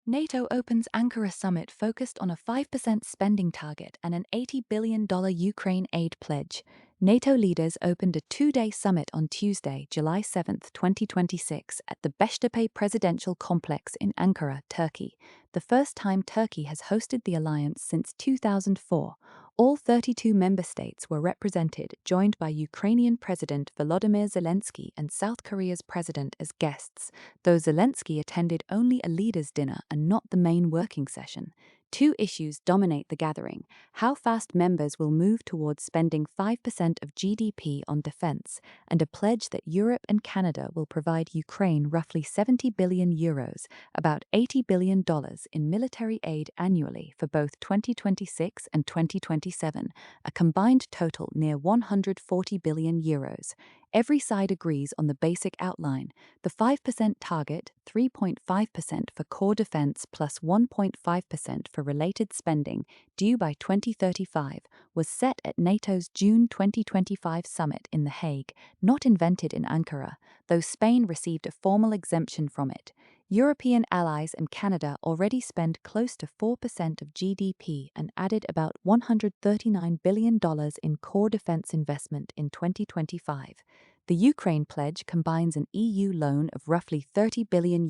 NATO opens Ankara summit focused on a 5% spending target and an $80 billion Ukraine aid pledge. NATO leaders opened a two-day summit on Tuesday, July 7, 2026, at the Beştepe Presidential Complex in Ankara, Turkey, the first time Turkey has hosted the alliance since 2004. All 32 member states were represented, joined by Ukrainian President Volodymyr Zelensky and South Korea's president as guests, though Zelensky attended only a leaders' dinner and not the main working session. Two issues dominate the gathering: how fast members will move towards spending 5% of GDP on defense, and a pledge that Europe and Canada will provide Ukraine roughly €70 billion, about $80 billion in military aid annually for both 2026 and 2027, a combined total near €140 billion. Every side agrees on the basic outline: the 5% target, 3.5% for core defense plus 1.5% for related spending, due by 2035, was set at NATO's June 2025 summit in The Hague, not invented in Ankara, though Spain received a formal exemption from it. European allies and Canada already spend close to 4% of GDP and added about $139 billion in core defense investment in 2025. The Ukraine pledge combines an EU loan of roughly €30 billion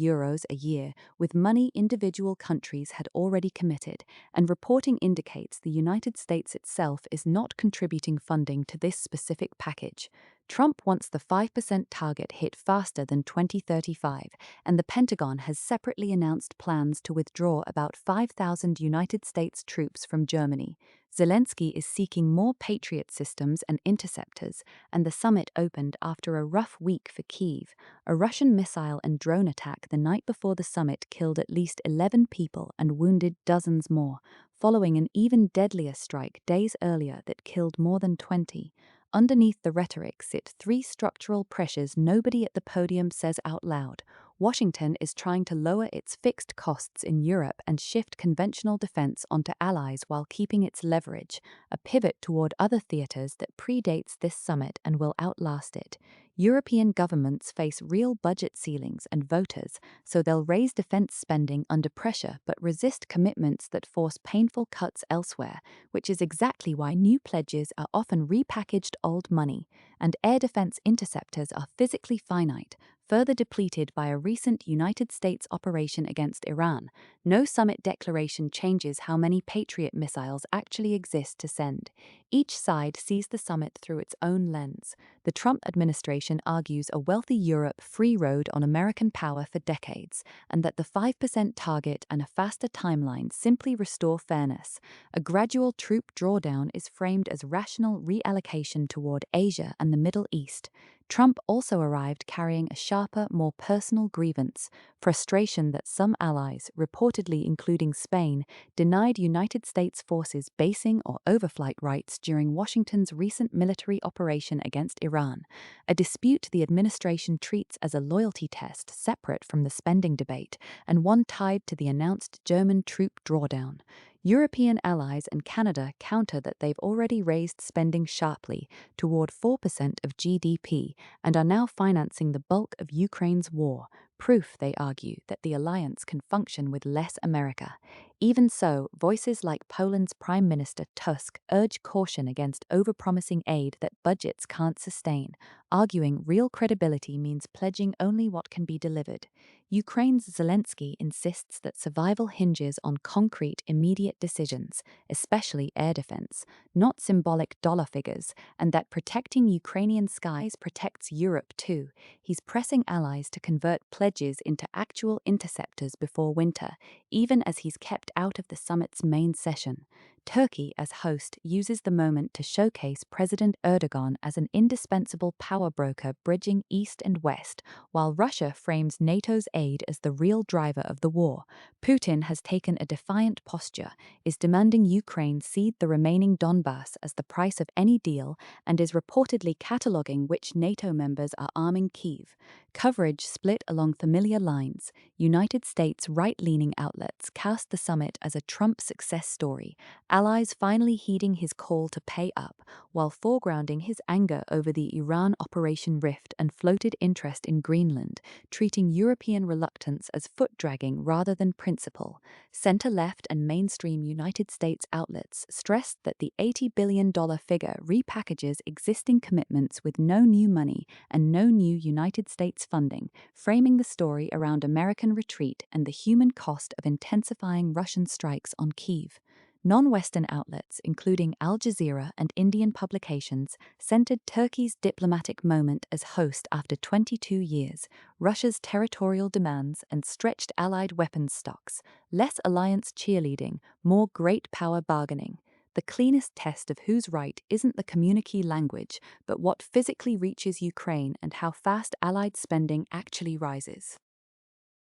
a year with money individual countries had already committed, and reporting indicates the United States itself is not contributing funding to this specific package. Trump wants the 5% target hit faster than 2035, and the Pentagon has separately announced plans to withdraw about 5,000 United States troops from Germany. Zelensky is seeking more Patriot systems and interceptors, and the summit opened after a rough week for Kyiv. A Russian missile and drone attack the night before the summit killed at least 11 people and wounded dozens more, following an even deadlier strike days earlier that killed more than 20. Underneath the rhetoric sit three structural pressures nobody at the podium says out loud. Washington is trying to lower its fixed costs in Europe and shift conventional defense onto allies while keeping its leverage, a pivot toward other theaters that predates this summit and will outlast it. European governments face real budget ceilings and voters, so they'll raise defense spending under pressure but resist commitments that force painful cuts elsewhere, which is exactly why new pledges are often repackaged old money, and air defense interceptors are physically finite, further depleted by a recent United States operation against Iran. No summit declaration changes how many Patriot missiles actually exist to send. Each side sees the summit through its own lens. The Trump administration argues a wealthy Europe free rode on American power for decades, and that the 5% target and a faster timeline simply restore fairness. A gradual troop drawdown is framed as rational reallocation toward Asia and the Middle East. Trump also arrived carrying a sharper, more personal grievance: frustration that some allies, reportedly including Spain, denied United States forces basing or overflight rights during Washington's recent military operation against Iran, a dispute the administration treats as a loyalty test separate from the spending debate, and one tied to the announced German troop drawdown. European allies and Canada counter that they've already raised spending sharply, toward 4% of GDP, and are now financing the bulk of Ukraine's war, proof, they argue, that the alliance can function with less America. Even so, voices like Poland's Prime Minister Tusk urge caution against overpromising aid that budgets can't sustain, arguing real credibility means pledging only what can be delivered. Ukraine's Zelensky insists that survival hinges on concrete, immediate decisions, especially air defense, not symbolic dollar figures, and that protecting Ukrainian skies protects Europe too. He's pressing allies to convert pledges into actual interceptors before winter, even as he's kept out of the summit's main session. Turkey, as host, uses the moment to showcase President Erdogan as an indispensable power broker bridging East and West, while Russia frames NATO's aid as the real driver of the war. Putin has taken a defiant posture, is demanding Ukraine cede the remaining Donbass as the price of any deal, and is reportedly cataloguing which NATO members are arming Kyiv. Coverage split along familiar lines. United States right-leaning outlets cast the summit as a Trump success story. allies finally heeding his call to pay up, while foregrounding his anger over the Iran Operation Rift and floated interest in Greenland, treating European reluctance as foot-dragging rather than principle. Center-left and mainstream United States outlets stressed that the $80 billion figure repackages existing commitments with no new money and no new United States funding, framing the story around American retreat and the human cost of intensifying Russian strikes on Kyiv. Non-Western outlets, including Al Jazeera and Indian publications, centered Turkey's diplomatic moment as host after 22 years, Russia's territorial demands and stretched Allied weapons stocks, less alliance cheerleading, more great power bargaining. The cleanest test of who's right isn't the communique language, but what physically reaches Ukraine and how fast Allied spending actually rises.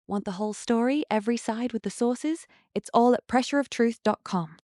Want the whole story, every side with the sources? It's all at pressureoftruth.com.